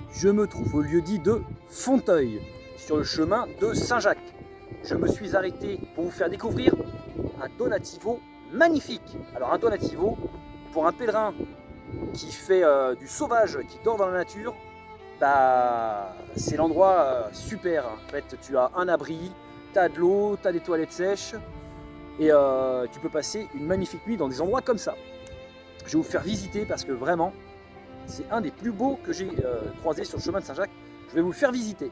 Je me trouve au lieu-dit de Fonteuil, sur le chemin de Saint-Jacques. Je me suis arrêté pour vous faire découvrir un donativo magnifique. Alors un donativo, pour un pèlerin qui fait du sauvage, qui dort dans la nature, bah, c'est l'endroit super. En fait, tu as un abri, tu as de l'eau, tu as des toilettes sèches, et tu peux passer une magnifique nuit dans des endroits comme ça. Je vais vous faire visiter parce que vraiment, c'est un des plus beaux que j'ai croisé sur le chemin de Saint-Jacques. Je vais vous le faire visiter.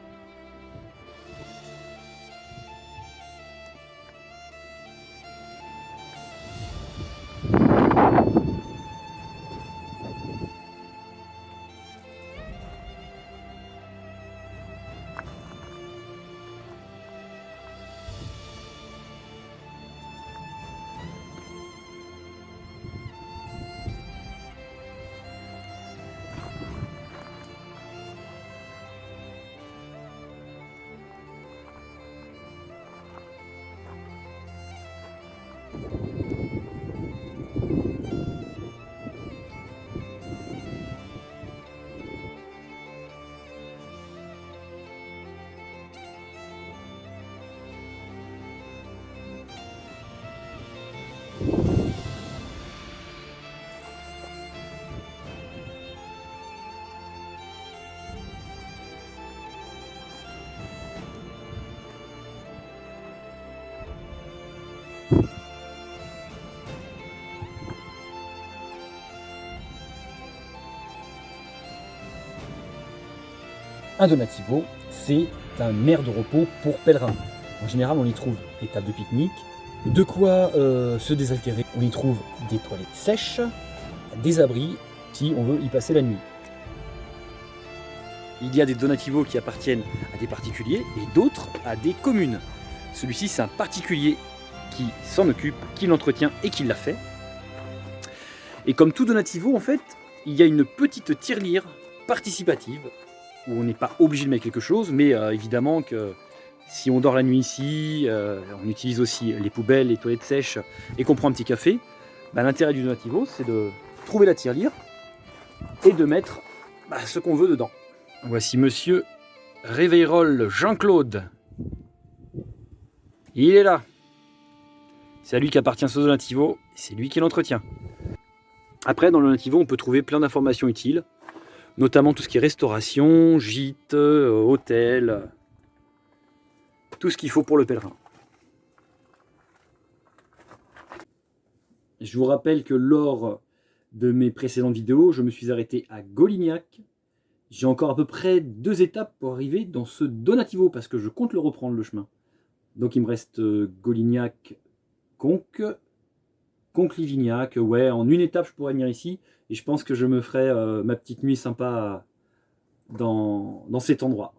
Un donativo, c'est un aire de repos pour pèlerins. En général, on y trouve des tables de pique-nique, de quoi se désaltérer. On y trouve des toilettes sèches, des abris, si on veut y passer la nuit. Il y a des donativos qui appartiennent à des particuliers et d'autres à des communes. Celui-ci, c'est un particulier qui s'en occupe, qui l'entretient et qui l'a fait. Et comme tout donativo, en fait, il y a une petite tirelire participative où on n'est pas obligé de mettre quelque chose, mais évidemment que si on dort la nuit ici, on utilise aussi les poubelles, les toilettes sèches et qu'on prend un petit café, bah, l'intérêt du donativo, c'est de trouver la tirelire et de mettre ce qu'on veut dedans. Voici monsieur Réveyrol Jean-Claude. Il est là. C'est à lui qu'appartient ce donativo, c'est lui qui l'entretient. Après, dans le donativo, on peut trouver plein d'informations utiles, notamment tout ce qui est restauration, gîte, hôtel, tout ce qu'il faut pour le pèlerin. Je vous rappelle que lors de mes précédentes vidéos, je me suis arrêté à Golignac. J'ai encore à peu près 2 étapes pour arriver dans ce donativo, parce que je compte le reprendre le chemin. Donc il me reste Golignac, Conques, Conques-Livignac. Ouais, en une étape je pourrais venir ici, et je pense que je me ferai ma petite nuit sympa dans cet endroit.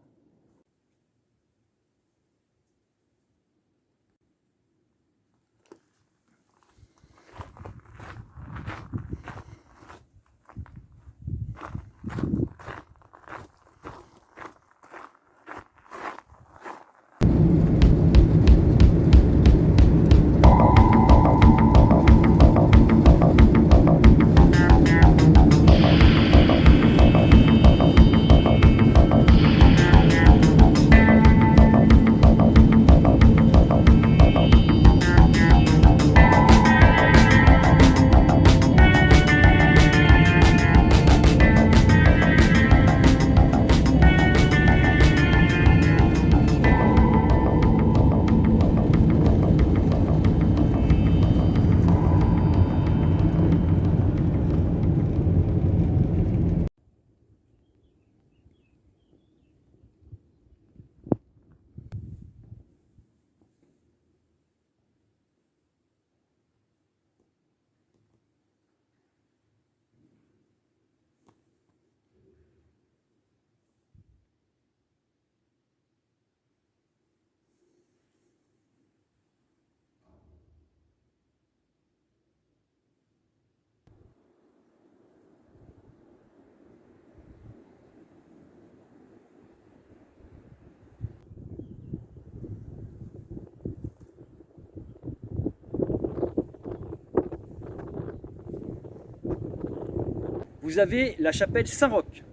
vous avez la chapelle Saint-Roch.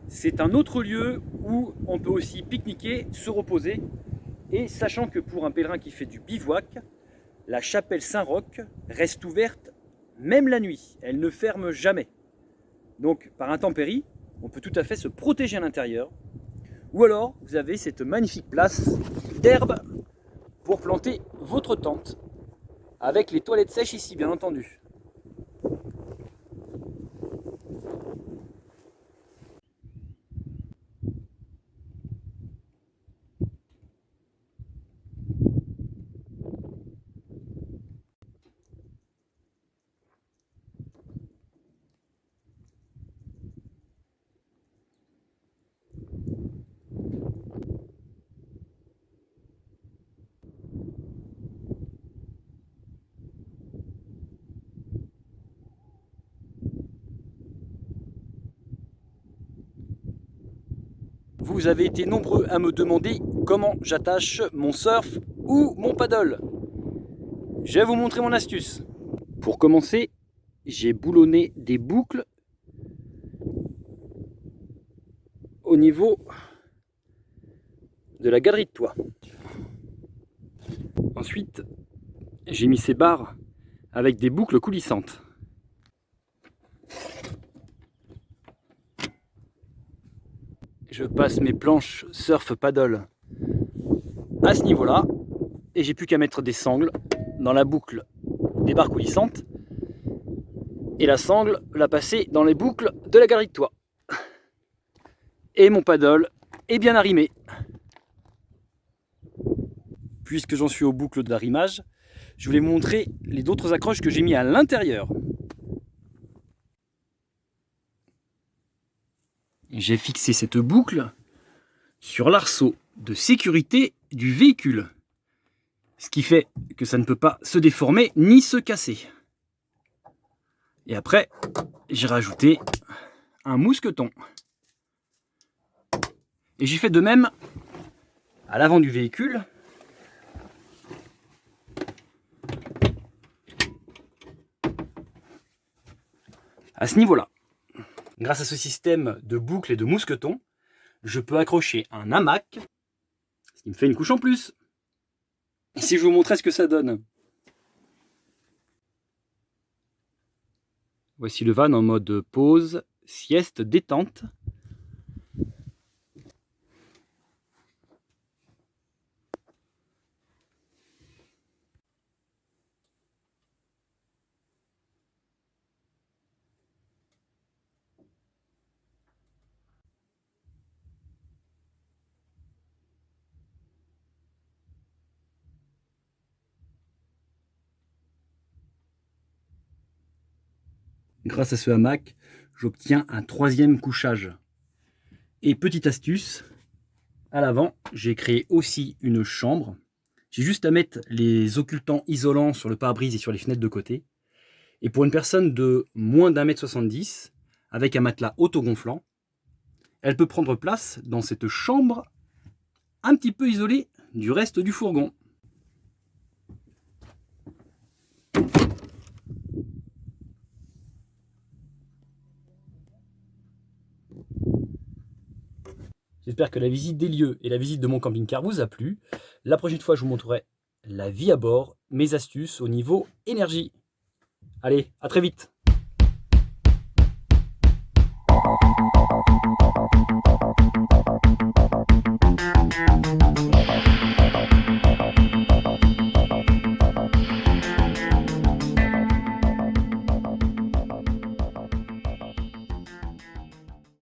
C'est un autre lieu où on peut aussi pique-niquer, se reposer. Et sachant que pour un pèlerin qui fait du bivouac, la chapelle Saint-Roch reste ouverte même la nuit. Elle ne ferme jamais. Donc par intempérie, on peut tout à fait se protéger à l'intérieur. Ou alors, vous avez cette magnifique place d'herbe pour planter votre tente. Avec les toilettes sèches ici, bien entendu. Vous avez été nombreux à me demander comment j'attache mon surf ou mon paddle. Je vais vous montrer mon astuce. Pour commencer, j'ai boulonné des boucles au niveau de la galerie de toit. Ensuite, j'ai mis ces barres avec des boucles coulissantes. Je passe mes planches surf paddle à ce niveau-là et j'ai plus qu'à mettre des sangles dans la boucle des barres coulissantes et la sangle la passer dans les boucles de la galerie de toit. Et mon paddle est bien arrimé. Puisque j'en suis aux boucles d'arrimage, je voulais vous montrer les autres accroches que j'ai mis à l'intérieur. J'ai fixé cette boucle sur l'arceau de sécurité du véhicule, ce qui fait que ça ne peut pas se déformer ni se casser. Et après, j'ai rajouté un mousqueton. Et j'ai fait de même à l'avant du véhicule. À ce niveau-là. Grâce à ce système de boucles et de mousquetons, je peux accrocher un hamac, ce qui me fait une couche en plus. Et si je vous montrais ce que ça donne. Voici le van en mode pause, sieste, détente. Grâce à ce hamac, j'obtiens un troisième couchage. Et petite astuce, à l'avant, j'ai créé aussi une chambre. J'ai juste à mettre les occultants isolants sur le pare-brise et sur les fenêtres de côté. Et pour une personne de moins d'1,70 m, avec un matelas autogonflant, elle peut prendre place dans cette chambre un petit peu isolée du reste du fourgon. J'espère que la visite des lieux et la visite de mon camping-car vous a plu. La prochaine fois, je vous montrerai la vie à bord, mes astuces au niveau énergie. Allez, à très vite!